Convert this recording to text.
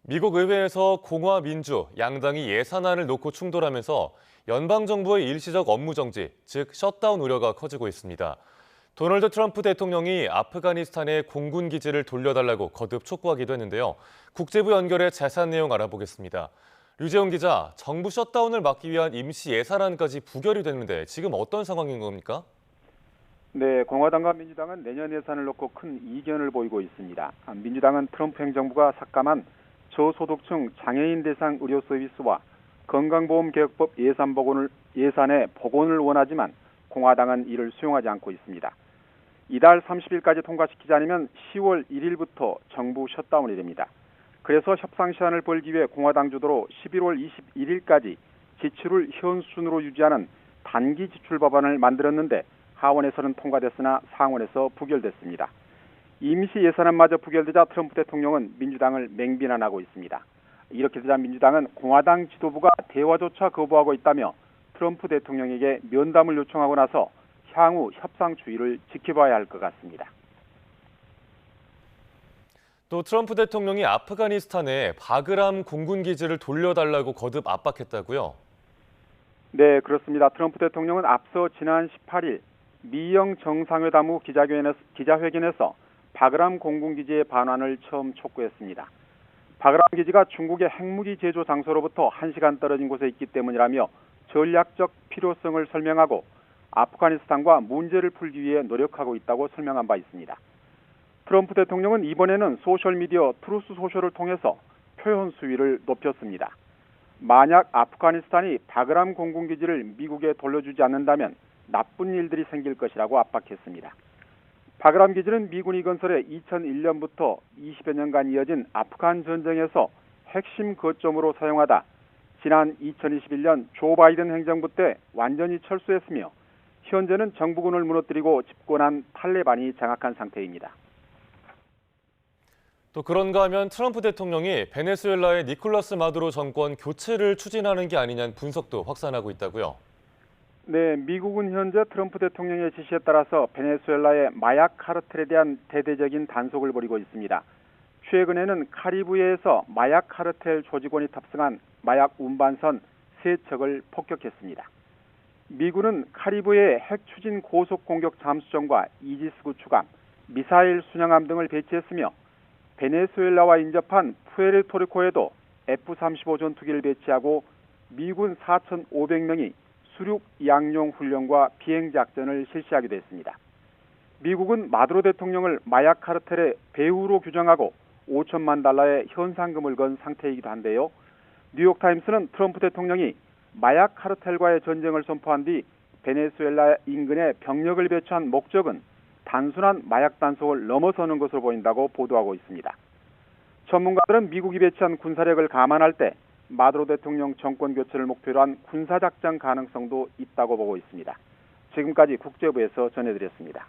미국 의회에서 공화 민주, 양당이 예산안을 놓고 충돌하면서 연방정부의 일시적 업무 정지, 즉 셧다운 우려가 커지고 있습니다. 도널드 트럼프 대통령이 아프가니스탄의 공군 기지를 돌려달라고 거듭 촉구하기도 했는데요. 국제부 연결해 자세한 내용 알아보겠습니다. 류재훈 기자, 정부 셧다운을 막기 위한 임시 예산안까지 부결이 됐는데 지금 어떤 상황인 겁니까? 네, 공화당과 민주당은 내년 예산을 놓고 큰 이견을 보이고 있습니다. 민주당은 트럼프 행정부가 삭감한 저소득층 장애인 대상 의료 서비스와 건강보험개혁법 예산의 복원을 원하지만 공화당은 이를 수용하지 않고 있습니다. 이달 30일까지 통과시키지 않으면 10월 1일부터 정부 셧다운이 됩니다. 그래서 협상 시한을 벌기 위해 공화당 주도로 11월 21일까지 지출을 현 순으로 유지하는 단기 지출 법안을 만들었는데 하원에서는 통과됐으나 상원에서 부결됐습니다. 임시 예산안마저 부결되자 트럼프 대통령은 민주당을 맹비난하고 있습니다. 이렇게 되자 민주당은 공화당 지도부가 대화조차 거부하고 있다며 트럼프 대통령에게 면담을 요청하고 나서 향후 협상 추이를 지켜봐야 할 것 같습니다. 또 트럼프 대통령이 아프가니스탄에 바그람 공군 기지를 돌려달라고 거듭 압박했다고요? 네, 그렇습니다. 트럼프 대통령은 앞서 지난 18일 미영 정상회담 후 기자회견에서 바그람 공군기지의 반환을 처음 촉구했습니다. 바그람 기지가 중국의 핵무기 제조 장소로부터 1시간 떨어진 곳에 있기 때문이라며 전략적 필요성을 설명하고 아프가니스탄과 문제를 풀기 위해 노력하고 있다고 설명한 바 있습니다. 트럼프 대통령은 이번에는 소셜미디어 트루스 소셜을 통해서 표현 수위를 높였습니다. 만약 아프가니스탄이 바그람 공군기지를 미국에 돌려주지 않는다면 나쁜 일들이 생길 것이라고 압박했습니다. 바그람 기지는 미군이 건설해 2001년부터 20여 년간 이어진 아프간 전쟁에서 핵심 거점으로 사용하다 지난 2021년 조 바이든 행정부 때 완전히 철수했으며 현재는 정부군을 무너뜨리고 집권한 탈레반이 장악한 상태입니다. 또 그런가 하면 트럼프 대통령이 베네수엘라의 니콜라스 마두로 정권 교체를 추진하는 게 아니냐는 분석도 확산하고 있다고요? 네, 미국은 현재 트럼프 대통령의 지시에 따라서 베네수엘라의 마약 카르텔에 대한 대대적인 단속을 벌이고 있습니다. 최근에는 카리브해에서 마약 카르텔 조직원이 탑승한 마약 운반선 3척을 폭격했습니다. 미군은 카리브해에 핵 추진 고속 공격 잠수정과 이지스 구축함, 미사일 순양함 등을 배치했으며 베네수엘라와 인접한 푸에르토리코에도 F-35 전투기를 배치하고 미군 4,500명이 수륙 양용 훈련과 비행 작전을 실시하기도 했습니다. 미국은 마두로 대통령을 마약 카르텔의 배후로 규정하고 5천만 달러의 현상금을 건 상태이기도 한데요. 뉴욕타임스는 트럼프 대통령이 마약 카르텔과의 전쟁을 선포한 뒤 베네수엘라 인근에 병력을 배치한 목적은 단순한 마약 단속을 넘어서는 것으로 보인다고 보도하고 있습니다. 전문가들은 미국이 배치한 군사력을 감안할 때 마두로 대통령 정권 교체를 목표로 한 군사작전 가능성도 있다고 보고 있습니다. 지금까지 국제부에서 전해드렸습니다.